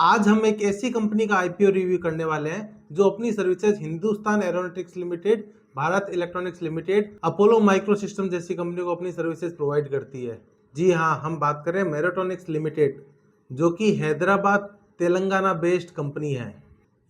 आज हम एक ऐसी कंपनी का आईपीओ रिव्यू करने वाले हैं जो अपनी services Hindustan aeronautics limited, Bharat electronics limited, Apollo micro system जैसी कंपनी को अपनी सर्विसेज प्रोवाइड करती है। जी हाँ, हम बात करें मैराटॉनिक्स लिमिटेड, जो कि हैदराबाद तेलंगाना बेस्ड कंपनी है।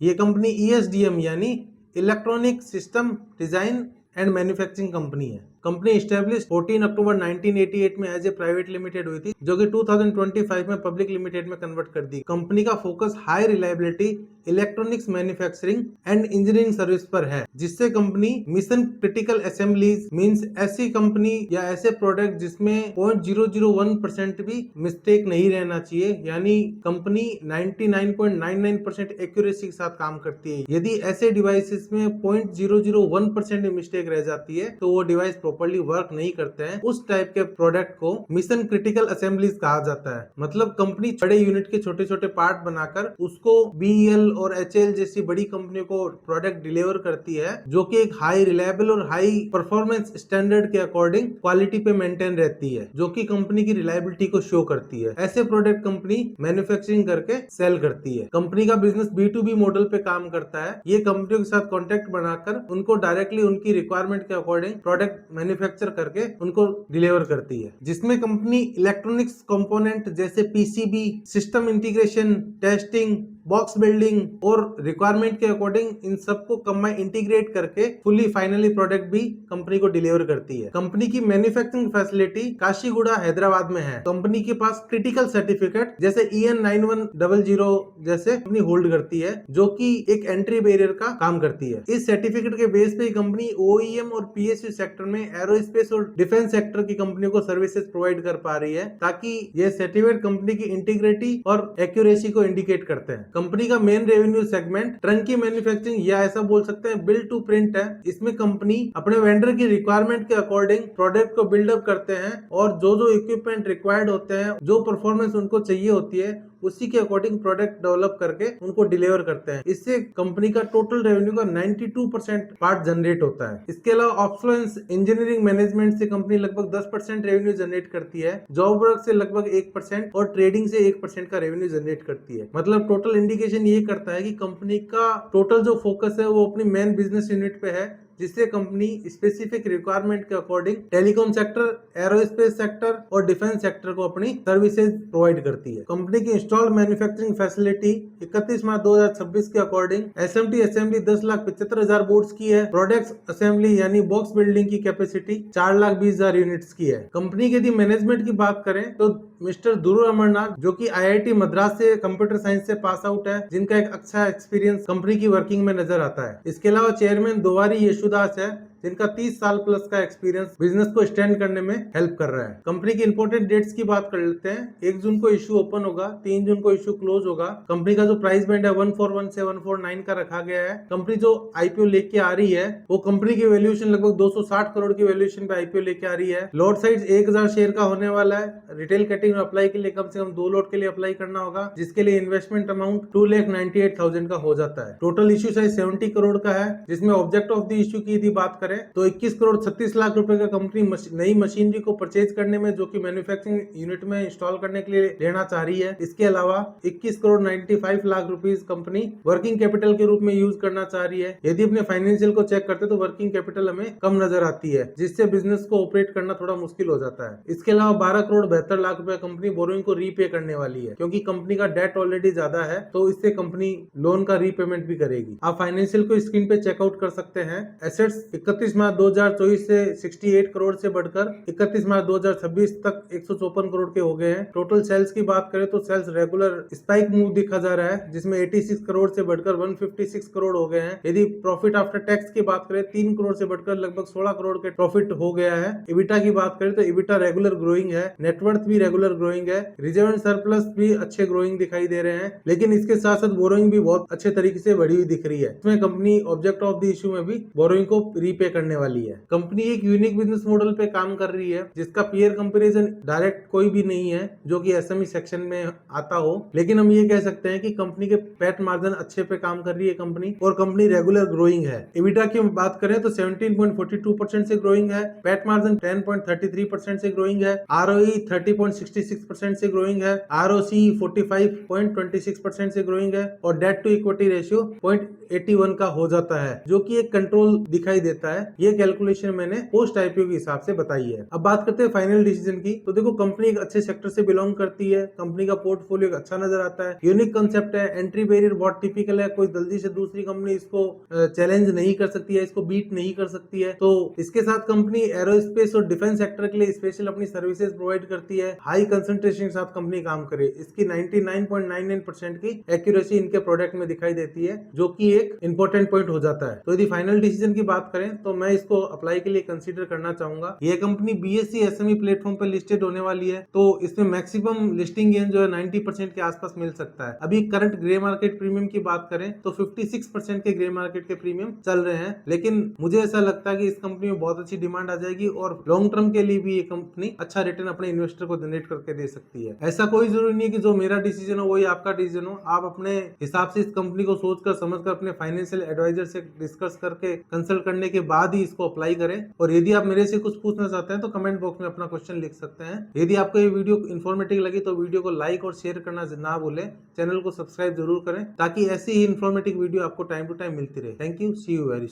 ये कंपनी ईएसडीएम यानी electronic system design and manufacturing company है। कंपनी स्टैब्लिश 14 अक्टूबर 1988 में एज ए प्राइवेट लिमिटेड हुई थी, जो कि 2025 में पब्लिक लिमिटेड में कन्वर्ट कर दी। कंपनी का focus high reliability electronics manufacturing and engineering service पर है, जिससे company mission critical assemblies means ऐसी कंपनी या ऐसे प्रोडक्ट जिसमें 0.001% भी मिस्टेक नहीं रहना चाहिए, यानी कंपनी 99.99% एक्यूरेसी के साथ काम करती है। यदि ऐसे डिवाइसेस में 0.001% भी मिस्टेक रह जाती है तो वो डिवाइस प्रॉपर्ली वर्क नहीं करते हैं। उस टाइप के प्रोडक्ट को मिशन क्रिटिकल असेंबलीज कहा जाता है। मतलब कंपनी बड़े यूनिट के छोटे छोटे पार्ट बनाकर उसको बीईएल और एचएल जैसी बड़ी कंपनियों को प्रोडक्ट डिलीवर करती है, जो कि एक हाई रिलायबल और हाई परफॉर्मेंस स्टैंडर्ड के अकॉर्डिंग क्वालिटी पे मेंटेन रहती है, जो कि कंपनी की रिलायबिलिटी को शो करती है। ऐसे प्रोडक्ट कंपनी मैन्युफैक्चरिंग करके सेल करती है। कंपनी का बिजनेस B2B मॉडल पे काम करता है। ये कंपनियों के साथ कॉन्टेक्ट बनाकर उनको डायरेक्टली उनकी रिक्वायरमेंट के अकॉर्डिंग प्रोडक्ट मैन्युफैक्चर करके उनको डिलीवर करती है, जिसमें कंपनी इलेक्ट्रॉनिक्स कंपोनेंट जैसे PCB, system integration, testing, box building और रिक्वायरमेंट के अकॉर्डिंग इन सबको कंबाइन इंटीग्रेट करके फुली फाइनली प्रोडक्ट भी कंपनी को डिलीवर करती है। कंपनी की मैन्युफैक्चरिंग फैसिलिटी काशीगुड़ा हैदराबाद में है। कंपनी के पास क्रिटिकल सर्टिफिकेट जैसे EN 9100 जैसे कंपनी होल्ड करती है, जो कि एक एंट्री बैरियर का काम करती है। इस सर्टिफिकेट के बेस पे कंपनी OEM और PSU सेक्टर में एरोस्पेस और डिफेंस सेक्टर की कंपनियों को सर्विसेज प्रोवाइड कर पा रही है, ताकि ये सर्टिफिकेट कंपनी की इंटीग्रिटी और एक्यूरेसी को इंडिकेट करते हैं। कंपनी का मेन रेवेन्यू सेगमेंट ट्रंकी मैन्युफैक्चरिंग या ऐसा बोल सकते हैं बिल्ड टू प्रिंट है। इसमें कंपनी अपने वेंडर की रिक्वायरमेंट के अकॉर्डिंग प्रोडक्ट को बिल्डअप करते हैं और जो इक्विपमेंट रिक्वायर्ड होते हैं, जो परफॉर्मेंस उनको चाहिए होती है, उसी के अकॉर्डिंग प्रोडक्ट डेवलप करके उनको डिलीवर करते हैं। इससे कंपनी का टोटल रेवेन्यू का 92% पार्ट जनरेट होता है। इसके अलावा ऑप्शंस इंजीनियरिंग मैनेजमेंट से कंपनी लगभग 10% रेवेन्यू जनरेट करती है, जॉब वर्क से लगभग 1% और ट्रेडिंग से 1% का रेवेन्यू जनरेट करती है। मतलब टोटल इंडिकेशन ये करता है कि कंपनी का टोटल जो फोकस है वो अपनी मेन बिजनेस यूनिट पे है, जिससे कंपनी स्पेसिफिक रिक्वायरमेंट के according telecom sector, aerospace sector और डिफेंस सेक्टर को अपनी सर्विसेज प्रोवाइड करती है। कंपनी की इंस्टॉल्ड मैन्युफैक्चरिंग फैसिलिटी 31 मार्च 2026 के अकॉर्डिंग SMT असेंबली 10,75,000 बोर्ड्स की है। प्रोडक्ट्स असेंबली यानी बॉक्स बिल्डिंग की कैपेसिटी 4,20,000 यूनिट्स की है। कंपनी के यदि मैनेजमेंट की बात करें तो मिस्टर ध्रुव अमरनाथ, जो कि IIT मद्रास से कंप्यूटर साइंस से पास आउट है, जिनका एक अच्छा एक्सपीरियंस कंपनी की वर्किंग में नजर आता है। इसके अलावा चेयरमैन दोवारी यशुदास है, जिनका 30 साल प्लस का एक्सपीरियंस बिजनेस को स्टैंड करने में हेल्प कर रहा है। कंपनी की इंपोर्टेंट डेट्स की बात कर लेते हैं। 1 जून को इश्यू ओपन होगा, 3 जून को इश्यू क्लोज होगा। कंपनी का जो प्राइस बैंड है 141 से 149 का रखा गया है। कंपनी जो आईपीओ लेके आ रही है वो कंपनी की वैल्यूएशन लगभग 260 करोड़ की वैल्यूएशन पे आईपीओ लेके आ रही है। लॉट साइज 1000 शेयर का होने वाला है। रिटेल कैटेगरी में अप्लाई के लिए कम से कम 2 लॉट के लिए अप्लाई करना होगा, जिसके लिए इन्वेस्टमेंट अमाउंट 2,98,000 का हो जाता है। टोटल इश्यू साइज 70 करोड़ का है, जिसमें ऑब्जेक्ट ऑफ द इश्यू की यदि बात करें तो 21 करोड़ 36 लाख रुपए का कंपनी नई मशीनरी को परचेज करने में, जो कि मैन्युफैक्चरिंग यूनिट में इंस्टॉल करने के लिए लेना चाह रही है। इसके अलावा 21 crore 95 lakh rupees company working capital के रूप में यूज करना चाह रही है। यदि अपने फाइनेंशियल को चेक करते तो वर्किंग कैपिटल हमें कम नजर आती है, जिससे बिजनेस को ऑपरेट करना थोड़ा मुश्किल हो जाता है। इसके अलावा 12 करोड़ 72 लाख रुपए कंपनी बोरोइंग को रीपे करने वाली है, क्योंकि कंपनी का डेट ऑलरेडी ज्यादा है, तो इससे कंपनी लोन का रीपेमेंट भी करेगी। आप फाइनेंशियल को स्क्रीन पे चेकआउट कर सकते हैं। एसेट्स 31 मार्च 2024 से 68 करोड़ से बढ़कर 31 मार्च 2026 तक 154 करोड़ के हो गए हैं। टोटल सेल्स की बात करें तो सेल्स रेगुलर स्पाइक मूव दिखा जा रहा है, जिसमें 86 करोड़ से बढ़कर 156 करोड़ हो गए हैं। यदि प्रॉफिट आफ्टर टैक्स की बात करें 3 करोड़ से बढ़कर लगभग 16 करोड़ के प्रॉफिट हो गया है। इबिटा की बात करें तो इबिटा रेगुलर ग्रोइंग है, नेटवर्थ भी रेगुलर ग्रोइंग है, रिजर्व एंड सरप्लस भी अच्छे ग्रोइंग दिखाई दे रहे हैं, लेकिन इसके साथ साथ बोरोइंग भी बहुत अच्छे तरीके से बढ़ी हुई दिख रही है। इसमें company object of the issue में भी बोरोइंग को रीपे करने वाली है। कंपनी एक यूनिक बिजनेस मॉडल पे काम कर रही है जिसका पीयर कंपैरिजन डायरेक्ट कोई भी नहीं है जो कि एसएमई सेक्शन में आता हो, लेकिन हम ये कह सकते हैं कि कंपनी के पैट मार्जिन अच्छे पे काम कर रही है कंपनी, और कंपनी रेगुलर ग्रोइंग है। EBITDA की बात करें तो 17.42% से ग्रोइंग है, पैट मार्जिन 10.33% से ग्रोइंग है, ROE 30.66% से ग्रोइंग है, ROC 45.26% से ग्रोइंग है, और डेट टू इक्विटी रेशियो 0.81 का हो जाता है, जो कि एक कंट्रोल दिखाई देता है। ये कैलकुलेशन मैंने पोस्ट आईपीओ के हिसाब से बताई है। अब बात करते हैं फाइनल डिसीजन की। तो देखो, कंपनी एक अच्छे सेक्टर से बिलोंग करती है, कंपनी का पोर्टफोलियो अच्छा नजर आता है, यूनिक कंसेप्ट है, एंट्री बैरियर बहुत टिपिकल है, कोई जल्दी से दूसरी कंपनी इसको चैलेंज नहीं कर सकती है, इसको बीट नहीं कर सकती है। तो इसके साथ कंपनी एरोस्पेस और डिफेंस सेक्टर के लिए स्पेशल अपनी सर्विसेज प्रोवाइड करती है। हाई कंसंट्रेशन के साथ कंपनी काम करे, इसकी 99.99% की एक्यूरेसी इनके प्रोडक्ट में दिखाई देती है, जो कि एक इंपॉर्टेंट पॉइंट हो जाता है। तो यदि फाइनल डिसीजन की बात करें तो मैं इसको अप्लाई के लिए कंसीडर करना चाहूंगा। यह कंपनी BSE SME प्लेटफॉर्म पर लिस्टेड होने वाली है, तो इसमें मैक्सिमम लिस्टिंग गेन जो है 90% के आसपास मिल सकता है। अभी करंट ग्रे मार्केट प्रीमियम की बात करें तो 56% के ग्रे मार्केट के प्रीमियम चल रहे हैं, लेकिन मुझे ऐसा लगता है कि इस कंपनी में बहुत अच्छी डिमांड आ जाएगी और लॉन्ग टर्म के लिए भी ये कंपनी अच्छा रिटर्न अपने इन्वेस्टर को जनरेट करके दे सकती है। ऐसा कोई जरूरी नहीं है कि जो मेरा डिसीजन हो वही आपका डिसीजन हो। आप अपने हिसाब से इस कंपनी को सोचकर समझकर अपने फाइनेंशियल एडवाइजर से डिस्कस करके कंसल्ट करने के बाद ही इसको अप्लाई करें। और यदि आप मेरे से कुछ पूछना चाहते हैं तो कमेंट बॉक्स में अपना क्वेश्चन लिख सकते हैं। यदि आपको ये वीडियो इन्फॉर्मेटिव लगी तो वीडियो को लाइक और शेयर करना ना भूलें। चैनल को सब्सक्राइब जरूर करें ताकि ऐसी ही इन्फॉर्मेटिव वीडियो आपको टाइम टू टाइम मिलती रहे। Thank you, see you very